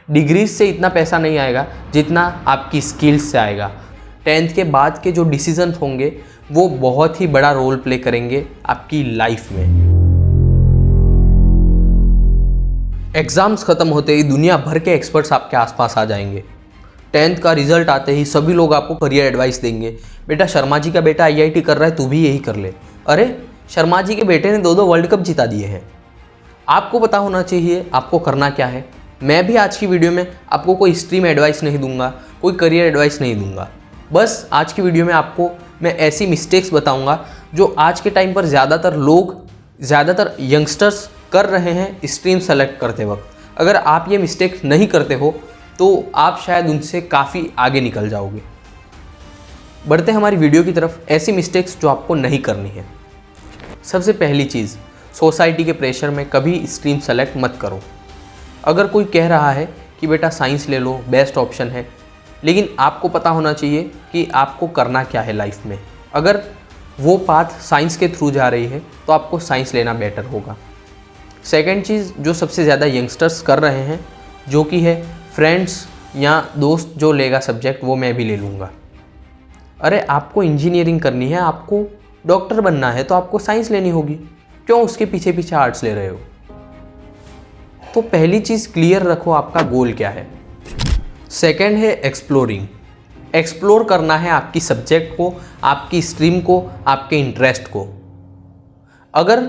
Degrees से इतना पैसा नहीं आएगा जितना आपकी स्किल्स से आएगा। 10th के बाद के जो डिसीजन होंगे वो बहुत ही बड़ा रोल प्ले करेंगे आपकी लाइफ में। एग्ज़ाम्स ख़त्म होते ही दुनिया भर के एक्सपर्ट्स आपके आसपास आ जाएंगे। 10th का रिजल्ट आते ही सभी लोग आपको करियर एडवाइस देंगे, बेटा शर्मा जी का बेटा IIT कर रहा है, तू भी यही कर ले। अरे शर्मा जी के बेटे ने 2 वर्ल्ड कप जिता दिए हैं। आपको पता होना चाहिए आपको करना क्या है। मैं भी आज की वीडियो में आपको कोई स्ट्रीम एडवाइस नहीं दूंगा, कोई करियर एडवाइस नहीं दूंगा। बस आज की वीडियो में आपको मैं ऐसी मिस्टेक्स बताऊंगा जो आज के टाइम पर ज़्यादातर यंगस्टर्स कर रहे हैं स्ट्रीम सेलेक्ट करते वक्त। अगर आप ये मिस्टेक नहीं करते हो तो आप शायद उनसे काफ़ी आगे निकल जाओगे। बढ़ते हमारी वीडियो की तरफ, ऐसी मिस्टेक्स जो आपको नहीं करनी है। सबसे पहली चीज़, सोसाइटी के प्रेशर में कभी स्ट्रीम सेलेक्ट मत करो। अगर कोई कह रहा है कि बेटा साइंस ले लो, बेस्ट ऑप्शन है, लेकिन आपको पता होना चाहिए कि आपको करना क्या है लाइफ में। अगर वो पाथ साइंस के थ्रू जा रही है तो आपको साइंस लेना बेटर होगा। सेकेंड चीज़ जो सबसे ज़्यादा यंगस्टर्स कर रहे हैं, जो कि है फ्रेंड्स या दोस्त जो लेगा सब्जेक्ट वो मैं भी ले लूँगा। अरे आपको इंजीनियरिंग करनी है, आपको डॉक्टर बनना है तो आपको साइंस लेनी होगी, क्यों उसके पीछे पीछे आर्ट्स ले रहे हो? तो पहली चीज़ क्लियर रखो आपका गोल क्या है। सेकेंड है एक्सप्लोरिंग। एक्सप्लोर करना है आपकी सब्जेक्ट को, आपकी स्ट्रीम को, आपके इंटरेस्ट को। अगर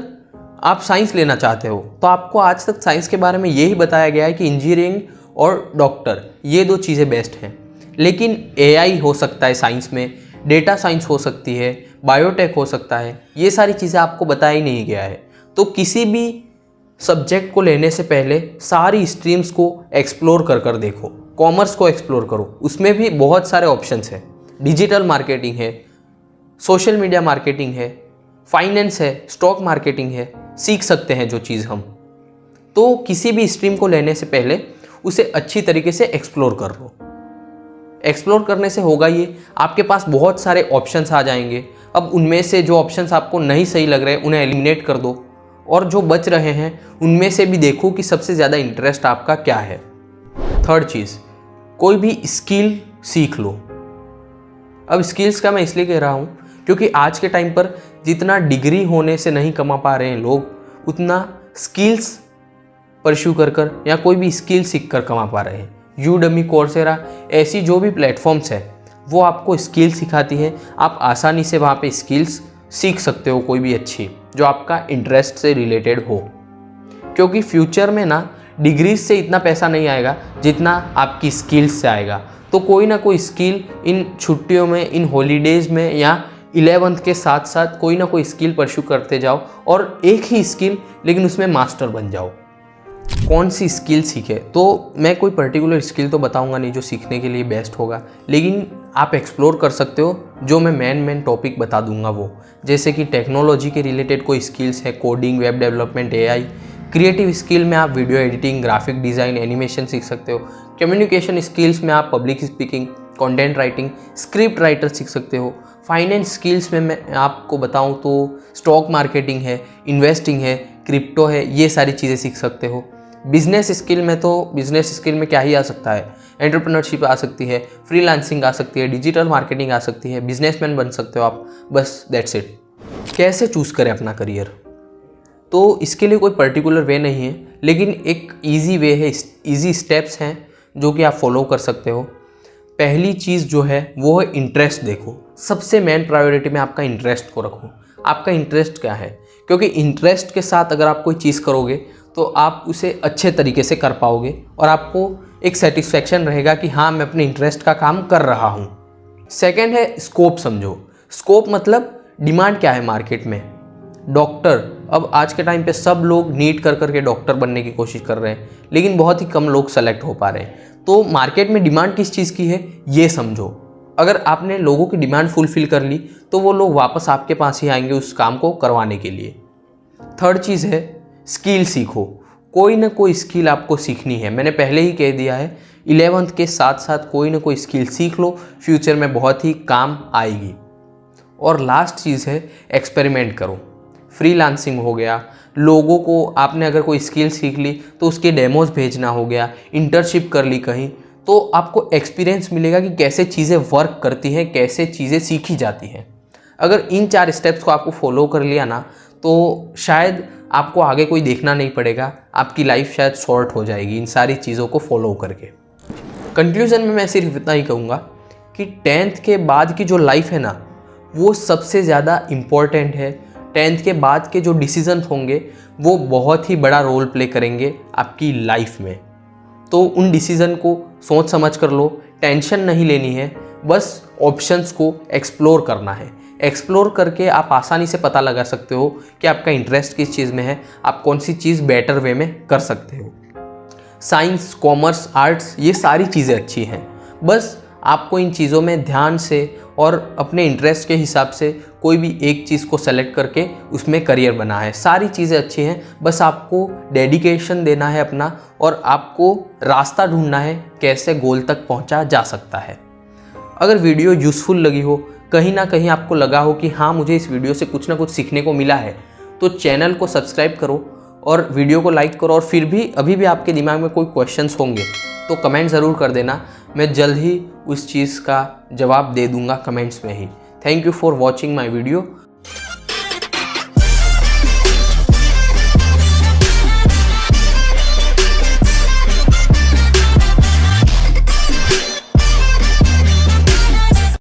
आप साइंस लेना चाहते हो तो आपको आज तक साइंस के बारे में यही बताया गया है कि इंजीनियरिंग और डॉक्टर ये 2 चीज़ें बेस्ट हैं। लेकिन AI हो सकता है साइंस में, डेटा साइंस हो सकती है, बायोटेक हो सकता है, ये सारी चीज़ें आपको बताया ही नहीं गया है। तो किसी भी सब्जेक्ट को लेने से पहले सारी स्ट्रीम्स को एक्सप्लोर कर देखो। कॉमर्स को एक्सप्लोर करो, उसमें भी बहुत सारे ऑप्शंस हैं। डिजिटल मार्केटिंग है, सोशल मीडिया मार्केटिंग है, फाइनेंस है, स्टॉक मार्केटिंग है, सीख सकते हैं जो चीज़ हम। तो किसी भी स्ट्रीम को लेने से पहले उसे अच्छी तरीके से एक्सप्लोर कर लो। एक्सप्लोर करने से होगा ये, आपके पास बहुत सारे ऑप्शंस आ जाएंगे। अब उनमें से जो ऑप्शंस आपको नहीं सही लग रहे उन्हें एलिमिनेट कर दो, और जो बच रहे हैं उनमें से भी देखो कि सबसे ज़्यादा इंटरेस्ट आपका क्या है। थर्ड चीज़, कोई भी स्किल सीख लो। अब स्किल्स का मैं इसलिए कह रहा हूँ क्योंकि आज के टाइम पर जितना डिग्री होने से नहीं कमा पा रहे हैं लोग, उतना स्किल्स परस्यू कर या कोई भी स्किल सीख कर कमा पा रहे हैं। यूडमी, कोर्सेरा, ऐसी जो भी प्लेटफॉर्म्स है वो आपको स्किल सिखाती हैं। आप आसानी से वहाँ पे स्किल्स सीख सकते हो, कोई भी अच्छी जो आपका इंटरेस्ट से रिलेटेड हो। क्योंकि फ्यूचर में ना डिग्रीज से इतना पैसा नहीं आएगा जितना आपकी स्किल्स से आएगा। तो कोई ना कोई स्किल इन छुट्टियों में, इन हॉलीडेज़ में या 11th के साथ साथ कोई ना कोई स्किल परस्यू करते जाओ, और एक ही स्किल लेकिन उसमें मास्टर बन जाओ। कौन सी स्किल सीखे, तो मैं कोई पर्टिकुलर स्किल तो बताऊंगा नहीं जो सीखने के लिए बेस्ट होगा, लेकिन आप एक्सप्लोर कर सकते हो जो मैं मेन टॉपिक बता दूंगा वो। जैसे कि टेक्नोलॉजी के रिलेटेड कोई स्किल्स है, coding, web development, AI। Creative skill में आप video editing, graphic design, animation सीख सकते हो। कम्युनिकेशन स्किल्स में आप public speaking, content writing, script writer सीख सकते हो। फाइनेंस स्किल्स में मैं आपको बताऊं तो स्टॉक मार्केटिंग है, इन्वेस्टिंग है, क्रिप्टो है, ये सारी चीज़ें सीख सकते हो। बिजनेस स्किल में क्या ही आ सकता है, एंटरप्रेन्योरशिप आ सकती है, फ्रीलांसिंग आ सकती है, डिजिटल मार्केटिंग आ सकती है, बिजनेसमैन बन सकते हो आप। बस दैट्स इट। कैसे चूज़ करें अपना करियर, तो इसके लिए कोई पर्टिकुलर वे नहीं है, लेकिन एक ईजी वे है, ईजी स्टेप्स हैं जो कि आप फॉलो कर सकते हो। पहली चीज़ जो है वो है इंटरेस्ट देखो। सबसे मेन प्रायोरिटी में आपका इंटरेस्ट को रखो। आपका इंटरेस्ट क्या है, क्योंकि इंटरेस्ट के साथ अगर आप कोई चीज़ करोगे तो आप उसे अच्छे तरीके से कर पाओगे और आपको एक सेटिस्फैक्शन रहेगा कि हाँ मैं अपने इंटरेस्ट का काम कर रहा हूँ। सेकेंड है स्कोप समझो। स्कोप मतलब डिमांड क्या है मार्केट में। डॉक्टर, अब आज के टाइम पे सब लोग नीट कर करके डॉक्टर बनने की कोशिश कर रहे हैं, लेकिन बहुत ही कम लोग सेलेक्ट हो पा रहे हैं। तो मार्केट में डिमांड किस चीज़ की है ये समझो। अगर आपने लोगों की डिमांड फुलफिल कर ली तो वो लोग वापस आपके पास ही आएंगे उस काम को करवाने के लिए। थर्ड चीज़ है स्किल सीखो। कोई ना कोई स्किल आपको सीखनी है, मैंने पहले ही कह दिया है। 11th के साथ साथ कोई ना कोई स्किल सीख लो, फ्यूचर में बहुत ही काम आएगी। और लास्ट चीज़ है एक्सपेरिमेंट करो। फ्रीलांसिंग हो गया, लोगों को आपने अगर कोई स्किल सीख ली तो उसके डेमोज भेजना हो गया, इंटर्नशिप कर ली कहीं, तो आपको एक्सपीरियंस मिलेगा कि कैसे चीज़ें वर्क करती हैं, कैसे चीज़ें सीखी जाती हैं। अगर इन 4 स्टेप्स को आपको फॉलो कर लिया ना, तो शायद आपको आगे कोई देखना नहीं पड़ेगा, आपकी लाइफ शायद शॉर्ट हो जाएगी इन सारी चीज़ों को फॉलो करके। कंक्लूजन में मैं सिर्फ इतना ही कहूँगा कि 10th के बाद की जो लाइफ है ना, वो सबसे ज़्यादा इम्पॉर्टेंट है। 10th के बाद के जो डिसीजन होंगे वो बहुत ही बड़ा रोल प्ले करेंगे आपकी लाइफ में। तो उन डिसीज़न को सोच समझ कर लो, टेंशन नहीं लेनी है, बस ऑप्शंस को एक्सप्लोर करना है। एक्सप्लोर करके आप आसानी से पता लगा सकते हो कि आपका इंटरेस्ट किस चीज़ में है, आप कौन सी चीज़ बेटर वे में कर सकते हो। साइंस, कॉमर्स, आर्ट्स, ये सारी चीज़ें अच्छी हैं, बस आपको इन चीज़ों में ध्यान से और अपने इंटरेस्ट के हिसाब से कोई भी एक चीज़ को सेलेक्ट करके उसमें करियर बना है। सारी चीज़ें अच्छी हैं, बस आपको डेडिकेशन देना है अपना, और आपको रास्ता ढूंढना है कैसे गोल तक पहुंचा जा सकता है। अगर वीडियो यूज़फुल लगी हो, कहीं ना कहीं आपको लगा हो कि हाँ मुझे इस वीडियो से कुछ ना कुछ सीखने को मिला है, तो चैनल को सब्सक्राइब करो और वीडियो को लाइक करो। और फिर भी अभी भी आपके दिमाग में कोई क्वेश्चंस होंगे तो कमेंट ज़रूर कर देना, मैं जल्द ही उस चीज़ का जवाब दे दूंगा कमेंट्स में ही। Thank you for watching my video.